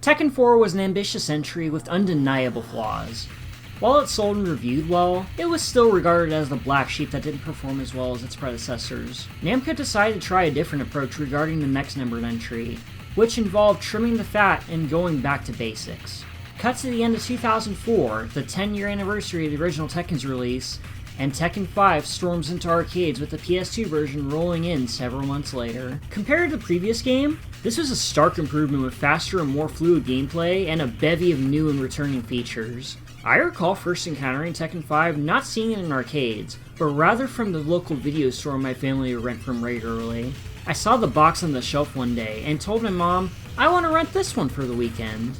Tekken 4 was an ambitious entry with undeniable flaws. While it sold and reviewed well, it was still regarded as the black sheep that didn't perform as well as its predecessors. Namco decided to try a different approach regarding the next numbered entry, which involved trimming the fat and going back to basics. Cut to the end of 2004, the 10-year anniversary of the original Tekken's release, and Tekken 5 storms into arcades with the PS2 version rolling in several months later. Compared to the previous game, this was a stark improvement with faster and more fluid gameplay and a bevy of new and returning features. I recall first encountering Tekken 5 not seeing it in arcades, but rather from the local video store my family would rent from regularly. I saw the box on the shelf one day and told my mom, I want to rent this one for the weekend.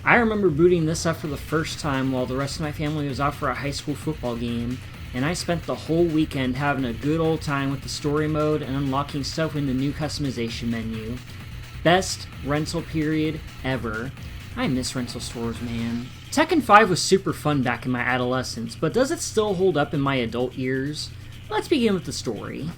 I remember booting this up for the first time while the rest of my family was out for a high school football game, and I spent the whole weekend having a good old time with the story mode and unlocking stuff in the new customization menu. Best rental period ever. I miss rental stores, man. Tekken 5 was super fun back in my adolescence, but does it still hold up in my adult years? Let's begin with the story.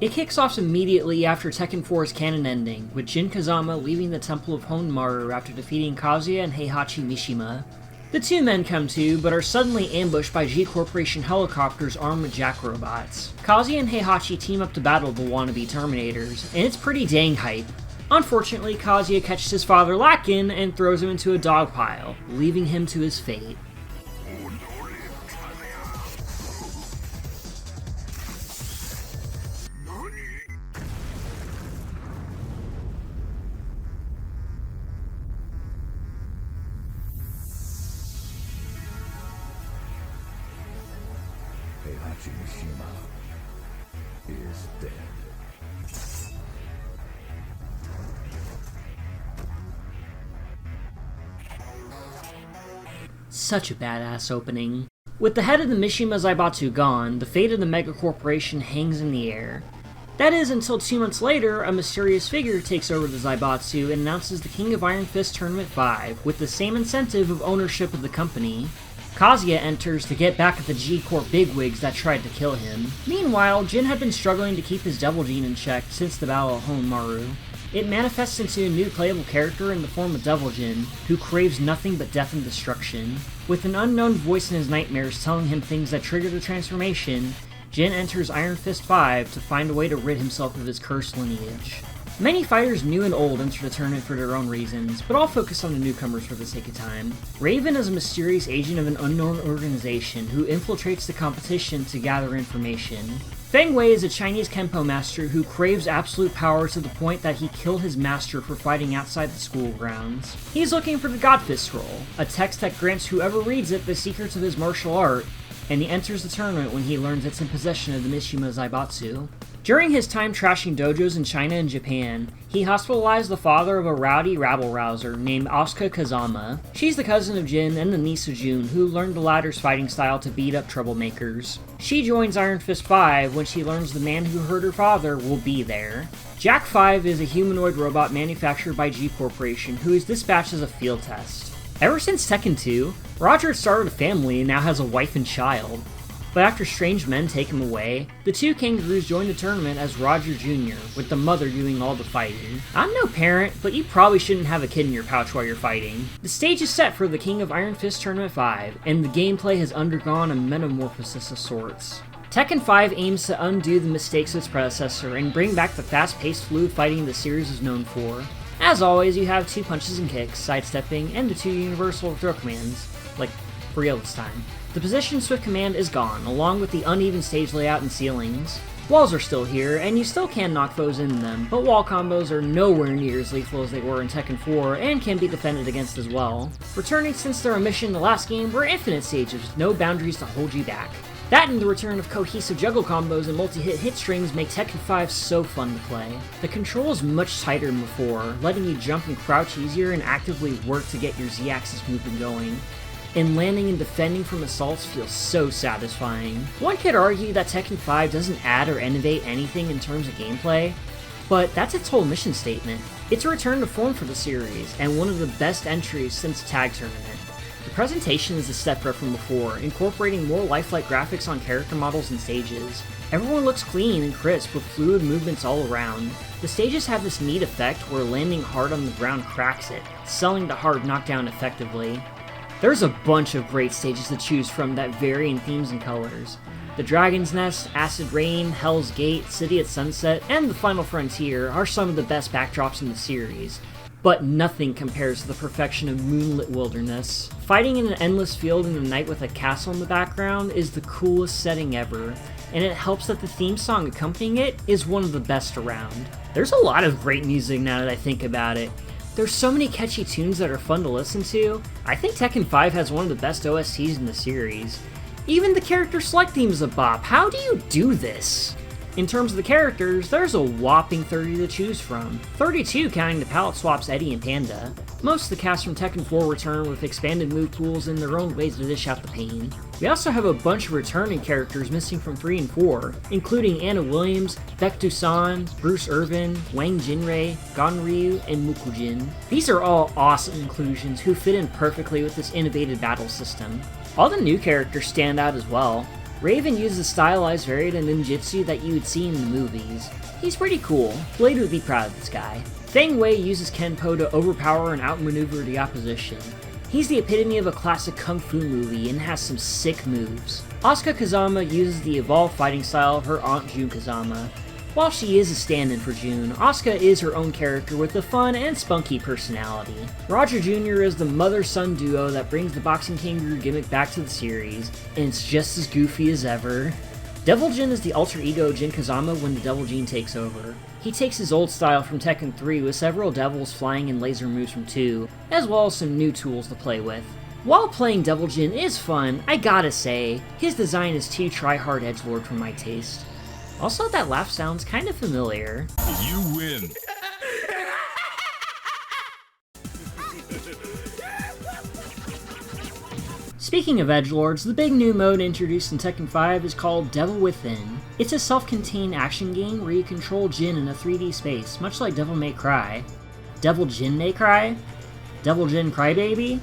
It kicks off immediately after Tekken 4's canon ending, with Jin Kazama leaving the Temple of Honmaru after defeating Kazuya and Heihachi Mishima. The two men come to, but are suddenly ambushed by G Corporation helicopters armed with jack robots. Kazuya and Heihachi team up to battle the wannabe Terminators, and it's pretty dang hype. Unfortunately, Kazuya catches his father lacking and throws him into a dog pile, leaving him to his fate. Heihachi Mishima is dead. Such a badass opening. With the head of the Mishima Zaibatsu gone, the fate of the mega corporation hangs in the air. That is until 2 months later, a mysterious figure takes over the Zaibatsu and announces the King of Iron Fist Tournament 5, with the same incentive of ownership of the company. Kazuya enters to get back at the G-Corp bigwigs that tried to kill him. Meanwhile, Jin had been struggling to keep his Devil Gene in check since the Battle of Honmaru. It manifests into a new playable character in the form of Devil Jin, who craves nothing but death and destruction. With an unknown voice in his nightmares telling him things that trigger the transformation, Jin enters Iron Fist 5 to find a way to rid himself of his cursed lineage. Many fighters new and old enter the tournament for their own reasons, but I'll focus on the newcomers for the sake of time. Raven is a mysterious agent of an unknown organization who infiltrates the competition to gather information. Feng Wei is a Chinese Kenpo master who craves absolute power to the point that he killed his master for fighting outside the school grounds. He's looking for the God Fist Scroll, a text that grants whoever reads it the secrets of his martial art, and he enters the tournament when he learns it's in possession of the Mishima Zaibatsu. During his time trashing dojos in China and Japan, he hospitalized the father of a rowdy rabble-rouser named Asuka Kazama. She's the cousin of Jin and the niece of Jun, who learned the latter's fighting style to beat up troublemakers. She joins Iron Fist 5 when she learns the man who hurt her father will be there. Jack 5 is a humanoid robot manufactured by G Corporation who is dispatched as a field test. Ever since Tekken 2, Roger started a family and now has a wife and child. But after strange men take him away, the two kangaroos join the tournament as Roger Jr., with the mother doing all the fighting. I'm no parent, but you probably shouldn't have a kid in your pouch while you're fighting. The stage is set for the King of Iron Fist Tournament 5, and the gameplay has undergone a metamorphosis of sorts. Tekken 5 aims to undo the mistakes of its predecessor and bring back the fast-paced fluid fighting the series is known for. As always, you have 2 punches and kicks, sidestepping, and the 2 universal throw commands, like, for real this time. The position Swift Command is gone, along with the uneven stage layout and ceilings. Walls are still here, and you still can knock foes into them, but wall combos are nowhere near as lethal as they were in Tekken 4, and can be defended against as well. Returning since their omission in the last game were infinite stages with no boundaries to hold you back. That and the return of cohesive juggle combos and multi-hit hit strings make Tekken 5 so fun to play. The control is much tighter than before, letting you jump and crouch easier and actively work to get your Z-axis movement going. And landing and defending from assaults feels so satisfying. One could argue that Tekken 5 doesn't add or innovate anything in terms of gameplay, but that's its whole mission statement. It's a return to form for the series, and one of the best entries since Tag Tournament. The presentation is a step up from before, incorporating more lifelike graphics on character models and stages. Everyone looks clean and crisp with fluid movements all around. The The stages have this neat effect where landing hard on the ground cracks it, selling the hard knockdown effectively. There's a bunch of great stages to choose from that vary in themes and colors. The Dragon's Nest, Acid Rain, Hell's Gate, City at Sunset, and the Final Frontier are some of the best backdrops in the series, but nothing compares to the perfection of Moonlit Wilderness. Fighting in an endless field in the night with a castle in the background is the coolest setting ever, and it helps that the theme song accompanying it is one of the best around. There's a lot of great music now that I think about it. There's so many catchy tunes that are fun to listen to. I think Tekken 5 has one of the best OSTs in the series. Even the character select theme is a bop. How do you do this? In terms of the characters, there's a whopping 30 to choose from. 32 counting the palette swaps Eddie and Panda. Most of the cast from Tekken 4 return with expanded move pools and their own ways to dish out the pain. We also have a bunch of returning characters missing from 3 and 4, including Anna Williams, Baek Do-san, Bruce Irvin, Wang Jinrei, Ganryu, and Mukujin. These are all awesome inclusions who fit in perfectly with this innovative battle system. All the new characters stand out as well. Raven uses a stylized variant of ninjutsu that you would see in the movies. He's pretty cool. Blade would be proud of this guy. Feng Wei uses Kenpo to overpower and outmaneuver the opposition. He's the epitome of a classic kung fu movie and has some sick moves. Asuka Kazama uses the evolved fighting style of her aunt Jun Kazama. While she is a stand-in for June, Asuka is her own character with a fun and spunky personality. Roger Jr. is the mother-son duo that brings the Boxing Kangaroo gimmick back to the series, and it's just as goofy as ever. Devil Jin is the alter ego of Jin Kazama when the Devil Gene takes over. He takes his old style from Tekken 3 with several devils flying and laser moves from 2, as well as some new tools to play with. While playing Devil Jin is fun, I gotta say, his design is too try-hard edgelord for my taste. Also, that laugh sounds kind of familiar. You win. Speaking of edgelords, the big new mode introduced in Tekken 5 is called Devil Within. It's a self-contained action game where you control Jin in a 3D space, much like Devil May Cry. Devil Jin May Cry? Devil Jin Crybaby?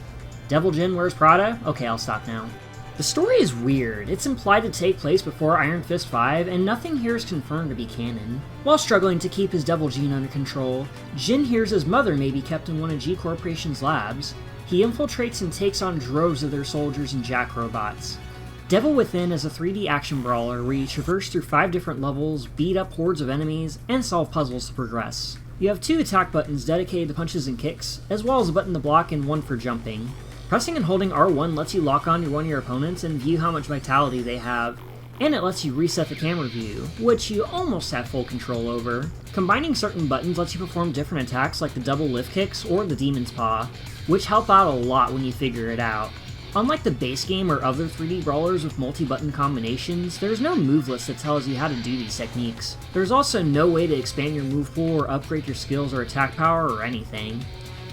Devil Jin Wears Prada? Okay, I'll stop now. The story is weird. It's implied to take place before Iron Fist 5, and nothing here is confirmed to be canon. While struggling to keep his devil gene under control, Jin hears his mother may be kept in one of G Corporation's labs. He infiltrates and takes on droves of their soldiers and jack robots. Devil Within is a 3D action brawler where you traverse through 5 different levels, beat up hordes of enemies, and solve puzzles to progress. You have 2 attack buttons dedicated to punches and kicks, as well as a button to block and one for jumping. Pressing and holding R1 lets you lock on one of your opponents and view how much vitality they have, and it lets you reset the camera view, which you almost have full control over. Combining certain buttons lets you perform different attacks like the double lift kicks or the Demon's Paw, which help out a lot when you figure it out. Unlike the base game or other 3D brawlers with multi-button combinations, there's no move list that tells you how to do these techniques. There's also no way to expand your move pool or upgrade your skills or attack power or anything.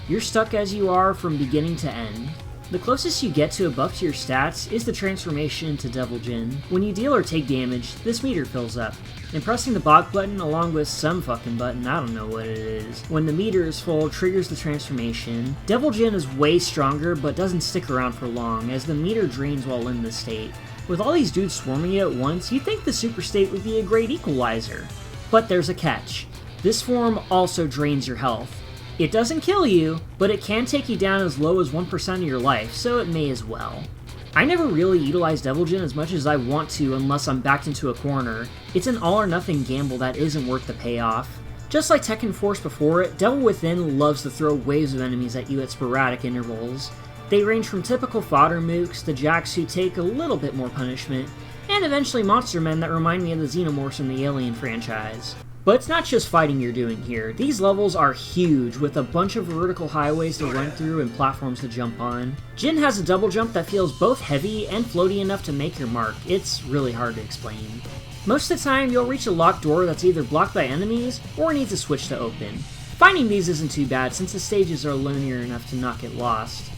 You're stuck as you are from beginning to end. The closest you get to a buff to your stats is the transformation into Devil Jin. When you deal or take damage, this meter fills up, and pressing the block button along with some fucking button, I don't know what it is, when the meter is full, triggers the transformation. Devil Jin is way stronger but doesn't stick around for long, as the meter drains while in this state. With all these dudes swarming you at once, you'd think the super state would be a great equalizer. But there's a catch. This form also drains your health. It doesn't kill you, but it can take you down as low as 1% of your life, so it may as well. I never really utilize Devil Jin as much as I want to unless I'm backed into a corner. It's an all-or-nothing gamble that isn't worth the payoff. Just like Tekken Force before it, Devil Within loves to throw waves of enemies at you at sporadic intervals. They range from typical fodder mooks to jacks who take a little bit more punishment, and eventually monster men that remind me of the Xenomorphs from the Alien franchise. But it's not just fighting you're doing here. These levels are huge, with a bunch of vertical highways to run through and platforms to jump on. Jin has a double jump that feels both heavy and floaty enough to make your mark. It's really hard to explain. Most of the time, you'll reach a locked door that's either blocked by enemies or needs a switch to open. Finding these isn't too bad since the stages are linear enough to not get lost.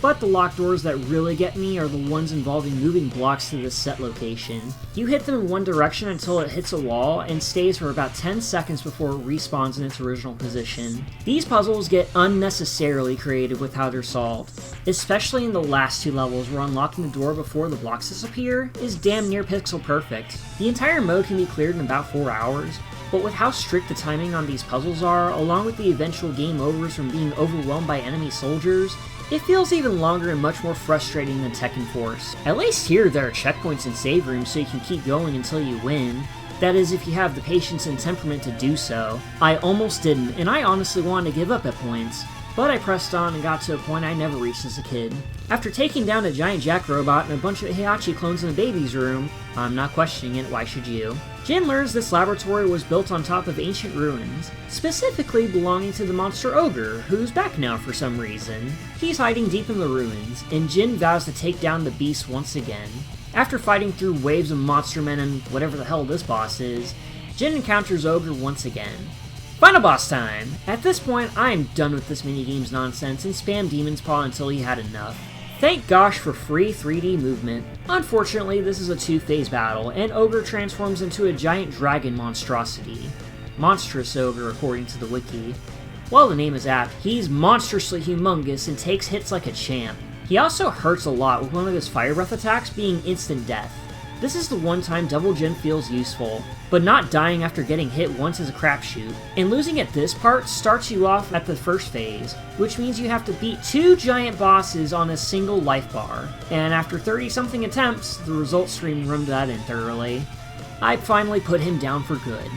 But the locked doors that really get me are the ones involving moving blocks to the set location. You hit them in one direction until it hits a wall and stays for about 10 seconds before it respawns in its original position. These puzzles get unnecessarily creative with how they're solved, especially in the last 2 levels where unlocking the door before the blocks disappear is damn near pixel perfect. The entire mode can be cleared in about 4 hours, but with how strict the timing on these puzzles are, along with the eventual game overs from being overwhelmed by enemy soldiers, it feels even longer and much more frustrating than Tekken Force. At least here there are checkpoints and save rooms so you can keep going until you win. That is, if you have the patience and temperament to do so. I almost didn't, and I honestly wanted to give up at points, but I pressed on and got to a point I never reached as a kid. After taking down a giant Jack robot and a bunch of Heihachi clones in the baby's room, I'm not questioning it, why should you? Jin learns this laboratory was built on top of ancient ruins, specifically belonging to the monster Ogre, who's back now for some reason. He's hiding deep in the ruins, and Jin vows to take down the beast once again. After fighting through waves of monster men and whatever the hell this boss is, Jin encounters Ogre once again. Final boss time! At this point, I am done with this minigame's nonsense and spam Demon's Paw until he had enough. Thank gosh for free 3D movement. Unfortunately, this is a two-phase battle, and Ogre transforms into a giant dragon monstrosity. Monstrous Ogre, according to the wiki. While the name is apt, he's monstrously humongous and takes hits like a champ. He also hurts a lot, with one of his fire breath attacks being instant death. This is the one time Double Jin feels useful, but not dying after getting hit once is a crapshoot. And losing at this part starts you off at the first phase, which means you have to beat 2 giant bosses on a single life bar. And after 30-something attempts, the results screen roomed that in thoroughly. I finally put him down for good.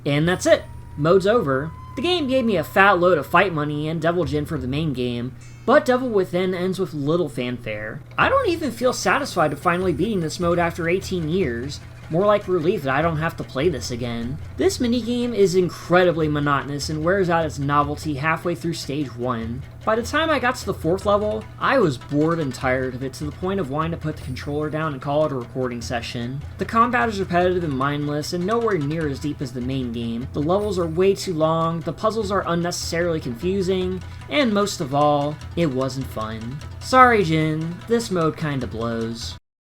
And that's it! Mode's over. The game gave me a fat load of fight money and Devil Jin for the main game, but Devil Within ends with little fanfare. I don't even feel satisfied of finally beating this mode after 18 years, more like relief that I don't have to play this again. This minigame is incredibly monotonous and wears out its novelty halfway through stage 1. By the time I got to the 4th level, I was bored and tired of it to the point of wanting to put the controller down and call it a recording session. The combat is repetitive and mindless and nowhere near as deep as the main game. The levels are way too long, the puzzles are unnecessarily confusing, and most of all, it wasn't fun. Sorry Jin, this mode kinda blows.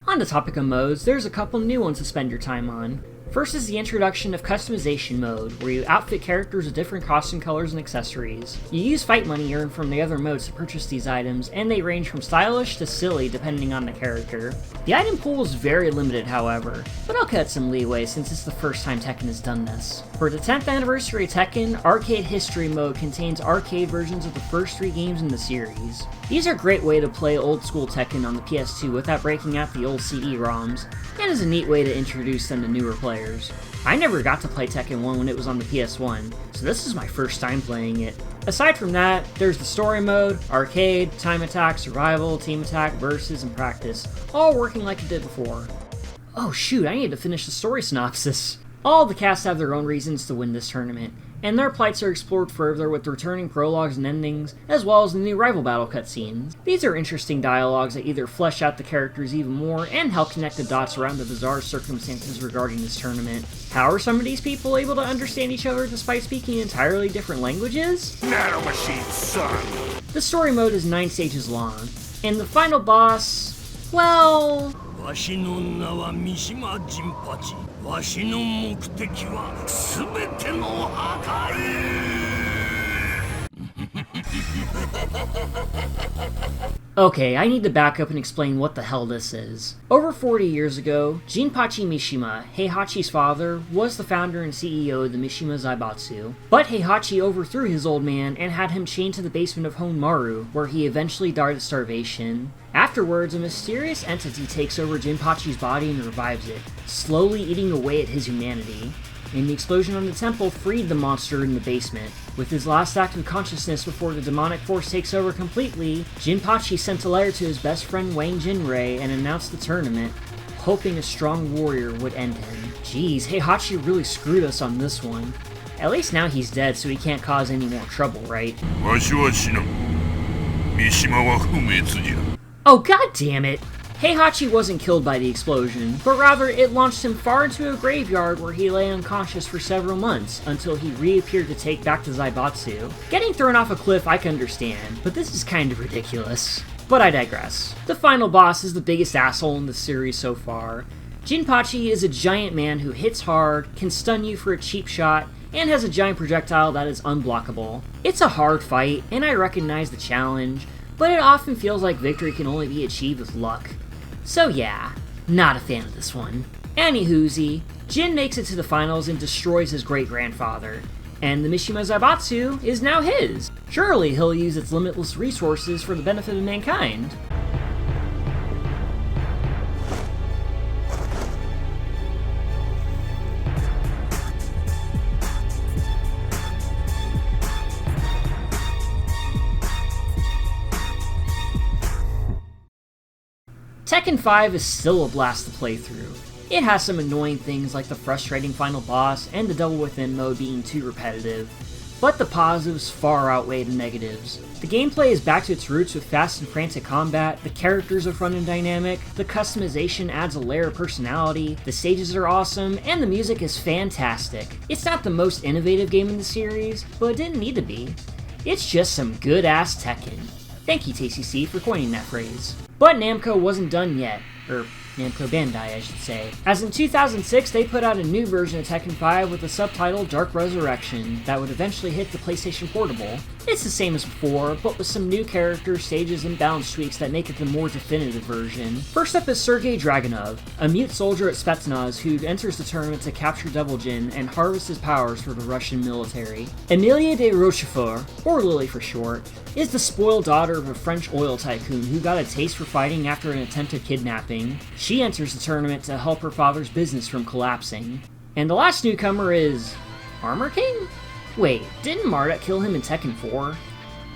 On the topic of modes, there's a couple new ones to spend your time on. First is the introduction of customization mode, where you outfit characters with different costume colors and accessories. You use fight money earned from the other modes to purchase these items, and they range from stylish to silly depending on the character. The item pool is very limited however, but I'll cut some leeway since it's the first time Tekken has done this. For the 10th anniversary of Tekken, Arcade History mode contains arcade versions of the first 3 games in the series. These are a great way to play old school Tekken on the PS2 without breaking out the old CD-ROMs, and is a neat way to introduce them to newer players. I never got to play Tekken 1 when it was on the PS1, so this is my first time playing it. Aside from that, there's the story mode, arcade, time attack, survival, team attack, versus, and practice, all working like it did before. Oh shoot, I need to finish the story synopsis. All the cast have their own reasons to win this tournament, and their plights are explored further with returning prologues and endings, as well as the new rival battle cutscenes. These are interesting dialogues that either flesh out the characters even more and help connect the dots around the bizarre circumstances regarding this tournament. How are some of these people able to understand each other despite speaking entirely different languages? Nanomachine, son! The story mode is 9 stages long, and the final boss, well... わしの名は三島陣八。わしの目的は全ての破壊。Okay, I need to back up and explain what the hell this is. Over 40 years ago, Jinpachi Mishima, Heihachi's father, was the founder and CEO of the Mishima Zaibatsu. But Heihachi overthrew his old man and had him chained to the basement of Honmaru, where he eventually died of starvation. Afterwards, a mysterious entity takes over Jinpachi's body and revives it, slowly eating away at his humanity. And the explosion on the temple freed the monster in the basement. With his last act of consciousness before the demonic force takes over completely, Jinpachi sent a letter to his best friend Wang Jinrei and announced the tournament, hoping a strong warrior would end him. Jeez, Heihachi really screwed us on this one. At least now he's dead, so he can't cause any more trouble, right? わしは死ぬ。三島は不滅じゃ。 Oh god damn it! Heihachi wasn't killed by the explosion, but rather it launched him far into a graveyard where he lay unconscious for several months until he reappeared to take back to Zaibatsu. Getting thrown off a cliff I can understand, but this is kind of ridiculous. But I digress. The final boss is the biggest asshole in the series so far. Jinpachi is a giant man who hits hard, can stun you for a cheap shot, and has a giant projectile that is unblockable. It's a hard fight, and I recognize the challenge, but it often feels like victory can only be achieved with luck. So yeah, not a fan of this one. Anywhoosie, Jin makes it to the finals and destroys his great-grandfather, and the Mishima Zaibatsu is now his. Surely he'll use its limitless resources for the benefit of mankind. Tekken 5 is still a blast to play through. It has some annoying things like the frustrating final boss and the double within mode being too repetitive, but the positives far outweigh the negatives. The gameplay is back to its roots with fast and frantic combat, the characters are fun and dynamic, the customization adds a layer of personality, the stages are awesome, and the music is fantastic. It's not the most innovative game in the series, but it didn't need to be. It's just some good-ass Tekken. Thank you, TCC, for coining that phrase. But Namco wasn't done yet, or Namco Bandai, I should say, as in 2006 they put out a new version of Tekken 5 with the subtitle Dark Resurrection that would eventually hit the PlayStation Portable. It's the same as before, but with some new characters, stages, and balance tweaks that make it the more definitive version. First up is Sergei Dragunov, a mute soldier at Spetsnaz who enters the tournament to capture Double Jin and harvest his powers for the Russian military. Emilia de Rochefort, or Lily for short, is the spoiled daughter of a French oil tycoon who got a taste for fighting after an attempted kidnapping. She enters the tournament to help her father's business from collapsing. And the last newcomer is... Armor King? Wait, didn't Marduk kill him in Tekken 4?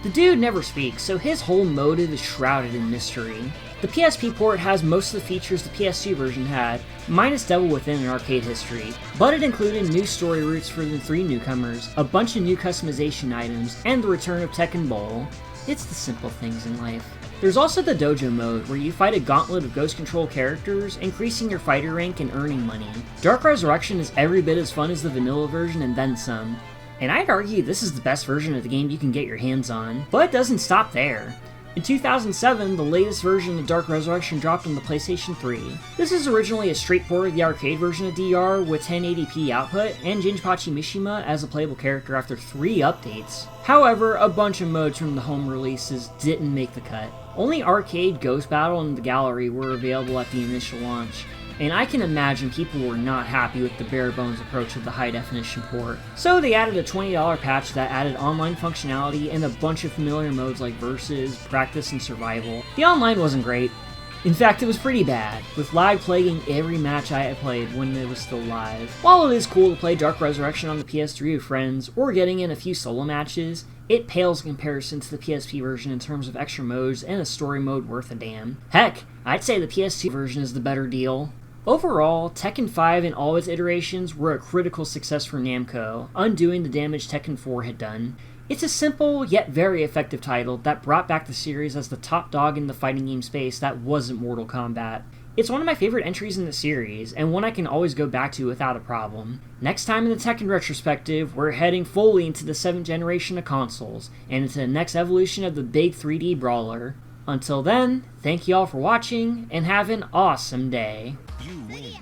The dude never speaks, so his whole motive is shrouded in mystery. The PSP port has most of the features the PS2 version had, minus Devil Within and arcade history, but it included new story routes for the 3 newcomers, a bunch of new customization items, and the return of Tekken Bowl. It's the simple things in life. There's also the dojo mode, where you fight a gauntlet of ghost control characters, increasing your fighter rank and earning money. Dark Resurrection is every bit as fun as the vanilla version and then some. And I'd argue this is the best version of the game you can get your hands on, but it doesn't stop there. In 2007, the latest version of Dark Resurrection dropped on the PlayStation 3. This is originally a straight port of the arcade version of DR with 1080p output and Jinpachi Mishima as a playable character after 3 updates. However, a bunch of modes from the home releases didn't make the cut. Only Arcade, Ghost Battle, and the Gallery were available at the initial launch, and I can imagine people were not happy with the bare-bones approach of the high-definition port. So they added a $20 patch that added online functionality and a bunch of familiar modes like Versus, Practice, and Survival. The online wasn't great. In fact, it was pretty bad, with lag plaguing every match I had played when it was still live. While it is cool to play Dark Resurrection on the PS3 with friends, or getting in a few solo matches, it pales in comparison to the PSP version in terms of extra modes and a story mode worth a damn. Heck, I'd say the PS2 version is the better deal. Overall, Tekken 5 and all its iterations were a critical success for Namco, undoing the damage Tekken 4 had done. It's a simple, yet very effective title that brought back the series as the top dog in the fighting game space that wasn't Mortal Kombat. It's one of my favorite entries in the series, and one I can always go back to without a problem. Next time in the Tekken retrospective, we're heading fully into the 7th generation of consoles, and into the next evolution of the big 3D brawler. Until then, thank you all for watching, and have an awesome day. You win.